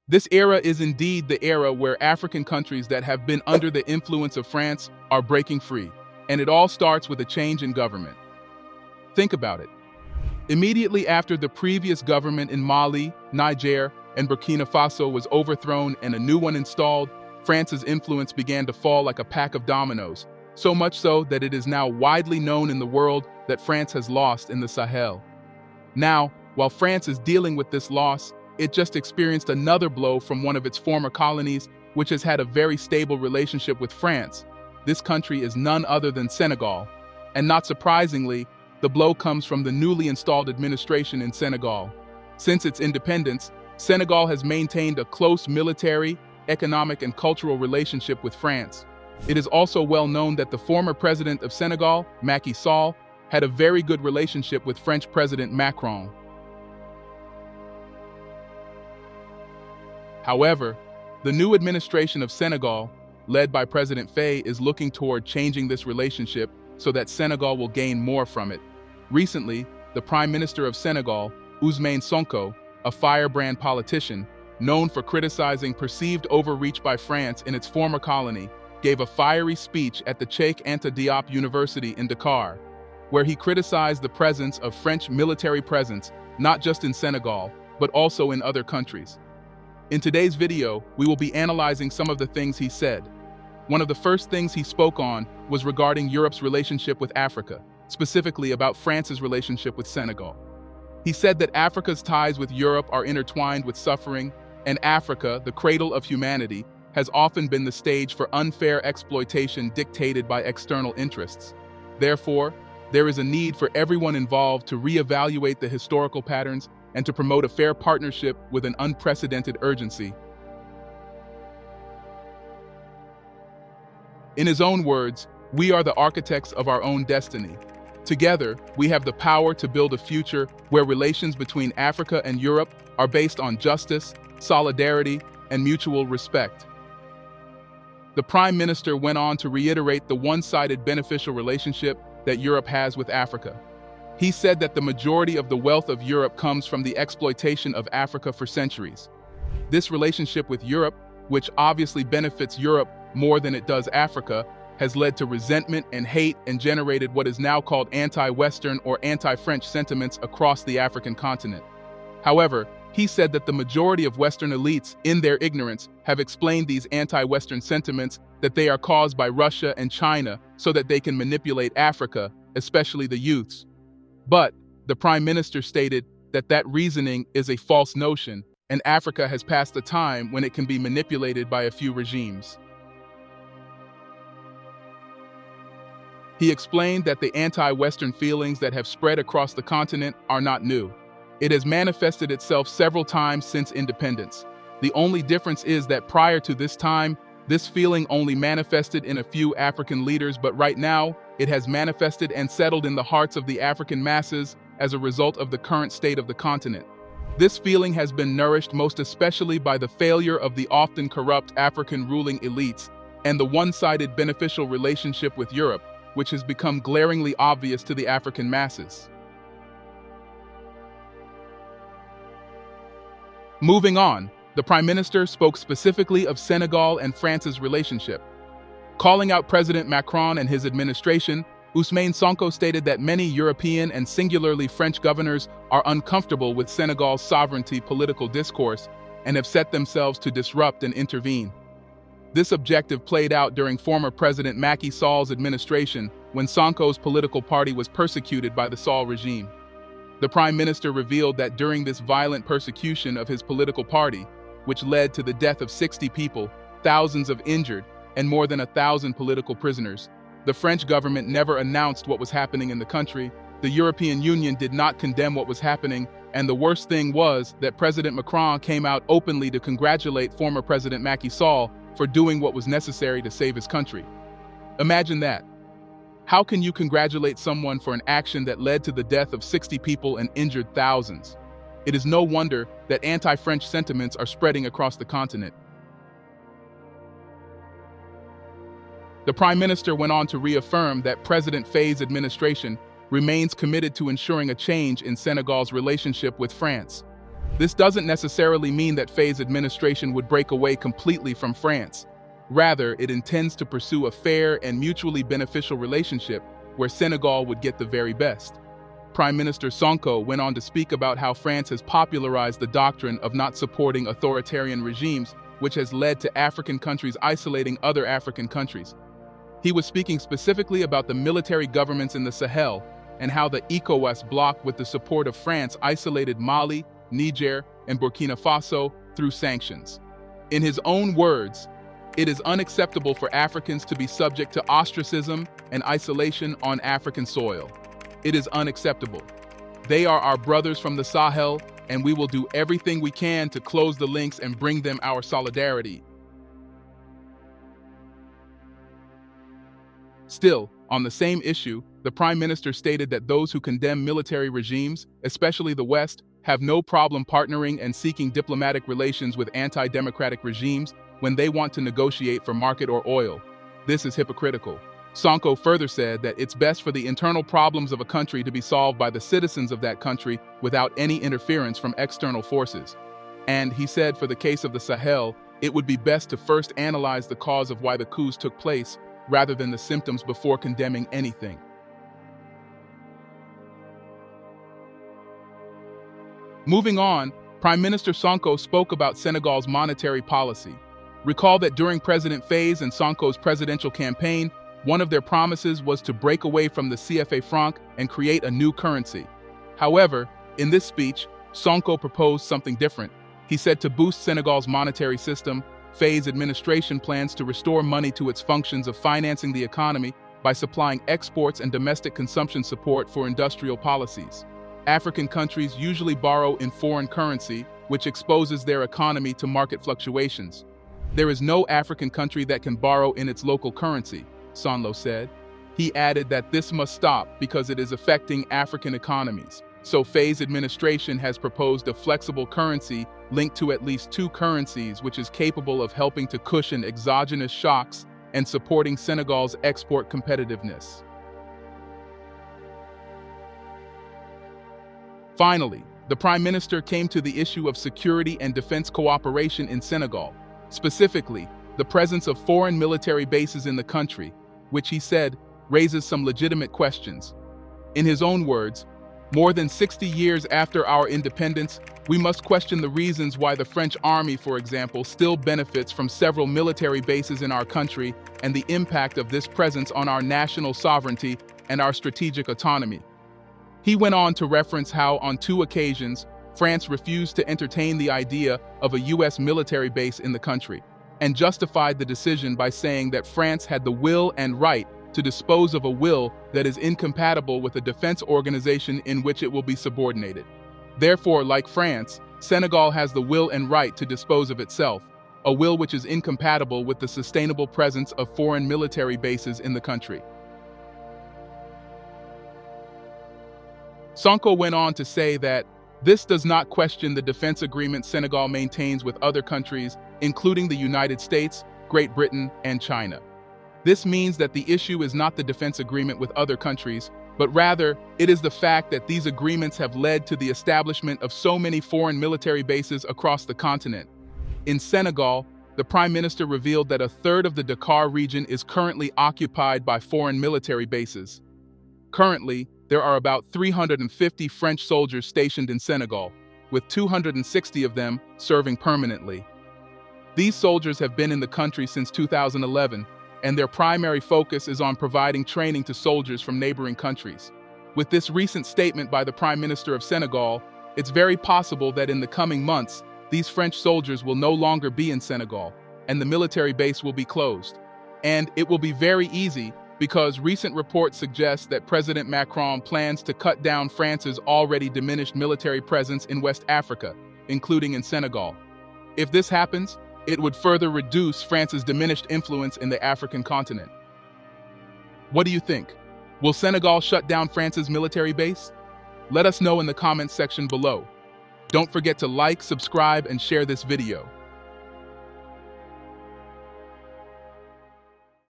This era is indeed the era where African countries that have been under the influence of France are breaking free, and it all starts with a change in government. Think about it. Immediately after the previous government in Mali, Niger, and Burkina Faso was overthrown and a new one installed, France's influence began to fall like a pack of dominoes, so much so that it is now widely known in the world that France has lost in the Sahel. Now, while France is dealing with this loss, it just experienced another blow from one of its former colonies, which has had a very stable relationship with France. This country is none other than Senegal. And not surprisingly, the blow comes from the newly installed administration in Senegal. Since its independence, Senegal has maintained a close military, economic, and cultural relationship with France. It is also well known that the former president of Senegal, Macky Sall, had a very good relationship with French President Macron. However, the new administration of Senegal, led by President Faye, is looking toward changing this relationship so that Senegal will gain more from it. Recently, the Prime Minister of Senegal, Ousmane Sonko, a firebrand politician, known for criticizing perceived overreach by France in its former colony, gave a fiery speech at the Cheikh Anta Diop University in Dakar, where he criticized the presence of French military presence not just in Senegal, but also in other countries. In today's video, we will be analyzing some of the things he said. One of the first things he spoke on was regarding Europe's relationship with Africa, specifically about France's relationship with Senegal. He said that Africa's ties with Europe are intertwined with suffering, and Africa, the cradle of humanity, has often been the stage for unfair exploitation dictated by external interests. Therefore, there is a need for everyone involved to reevaluate the historical patterns and to promote a fair partnership with an unprecedented urgency. In his own words, "We are the architects of our own destiny. Together, we have the power to build a future where relations between Africa and Europe are based on justice, solidarity, and mutual respect." The Prime Minister went on to reiterate the one-sided beneficial relationship that Europe has with Africa. He said that the majority of the wealth of Europe comes from the exploitation of Africa for centuries. This relationship with Europe, which obviously benefits Europe more than it does Africa, has led to resentment and hate and generated what is now called anti-Western or anti-French sentiments across the African continent. However, he said that the majority of Western elites, in their ignorance, have explained these anti-Western sentiments that they are caused by Russia and China so that they can manipulate Africa, especially the youths. But the Prime Minister stated that that reasoning is a false notion, and Africa has passed the time when it can be manipulated by a few regimes. He explained that the anti-Western feelings that have spread across the continent are not new. It has manifested itself several times since independence. The only difference is that prior to this time, this feeling only manifested in a few African leaders, but right now, it has manifested and settled in the hearts of the African masses as a result of the current state of the continent. This feeling has been nourished most especially by the failure of the often corrupt African ruling elites and the one-sided beneficial relationship with Europe, which has become glaringly obvious to the African masses. Moving on, the Prime Minister spoke specifically of Senegal and France's relationship. Calling out President Macron and his administration, Ousmane Sonko stated that many European and singularly French governors are uncomfortable with Senegal's sovereignty political discourse and have set themselves to disrupt and intervene. This objective played out during former President Macky Sall's administration when Sonko's political party was persecuted by the Sall regime. The Prime Minister revealed that during this violent persecution of his political party, which led to the death of 60 people, thousands of injured, and more than 1,000 political prisoners, the French government never announced what was happening in the country, the European Union did not condemn what was happening, and the worst thing was that President Macron came out openly to congratulate former President Macky Sall for doing what was necessary to save his country. Imagine that. How can you congratulate someone for an action that led to the death of 60 people and injured thousands? It is no wonder that anti-French sentiments are spreading across the continent. The Prime Minister went on to reaffirm that President Faye's administration remains committed to ensuring a change in Senegal's relationship with France. This doesn't necessarily mean that Faye's administration would break away completely from France. Rather, it intends to pursue a fair and mutually beneficial relationship where Senegal would get the very best. Prime Minister Sonko went on to speak about how France has popularized the doctrine of not supporting authoritarian regimes, which has led to African countries isolating other African countries. He was speaking specifically about the military governments in the Sahel and how the ECOWAS bloc, with the support of France, isolated Mali, Niger, and Burkina Faso through sanctions. In his own words, "It is unacceptable for Africans to be subject to ostracism and isolation on African soil. It is unacceptable. They are our brothers from the Sahel, and we will do everything we can to close the links and bring them our solidarity." Still, on the same issue, the Prime Minister stated that those who condemn military regimes, especially the West, have no problem partnering and seeking diplomatic relations with anti-democratic regimes when they want to negotiate for market or oil. This is hypocritical. Sonko further said that it's best for the internal problems of a country to be solved by the citizens of that country without any interference from external forces. And he said for the case of the Sahel, it would be best to first analyze the cause of why the coups took place rather than the symptoms before condemning anything. Moving on, Prime Minister Sonko spoke about Senegal's monetary policy. Recall that during President Faye's and Sonko's presidential campaign, one of their promises was to break away from the CFA franc and create a new currency. However, in this speech, Sonko proposed something different. He said to boost Senegal's monetary system, Faye's administration plans to restore money to its functions of financing the economy by supplying exports and domestic consumption support for industrial policies. African countries usually borrow in foreign currency, which exposes their economy to market fluctuations. There is no African country that can borrow in its local currency, Sonlo said. He added that this must stop because it is affecting African economies. So Faye's administration has proposed a flexible currency linked to at least two currencies, which is capable of helping to cushion exogenous shocks and supporting Senegal's export competitiveness. Finally, the Prime Minister came to the issue of security and defense cooperation in Senegal, specifically the presence of foreign military bases in the country, which he said raises some legitimate questions. In his own words, more than 60 years after our independence, we must question the reasons why the French army, for example, still benefits from several military bases in our country and the impact of this presence on our national sovereignty and our strategic autonomy. He went on to reference how, on 2 occasions, France refused to entertain the idea of a U.S. military base in the country, and justified the decision by saying that France had the will and right to dispose of a will that is incompatible with a defense organization in which it will be subordinated. Therefore, like France, Senegal has the will and right to dispose of itself, a will which is incompatible with the sustainable presence of foreign military bases in the country. Sonko went on to say that this does not question the defense agreement Senegal maintains with other countries, including the United States, Great Britain, and China. This means that the issue is not the defense agreement with other countries, but rather it is the fact that these agreements have led to the establishment of so many foreign military bases across the continent. In Senegal, the Prime Minister revealed that a third of the Dakar region is currently occupied by foreign military bases. Currently, there are about 350 French soldiers stationed in Senegal, with 260 of them serving permanently. These soldiers have been in the country since 2011, and their primary focus is on providing training to soldiers from neighboring countries. With this recent statement by the Prime Minister of Senegal, it's very possible that in the coming months, these French soldiers will no longer be in Senegal, and the military base will be closed. And it will be very easy because recent reports suggest that President Macron plans to cut down France's already diminished military presence in West Africa, including in Senegal. If this happens, it would further reduce France's diminished influence in the African continent. What do you think? Will Senegal shut down France's military base? Let us know in the comments section below. Don't forget to like, subscribe, and share this video.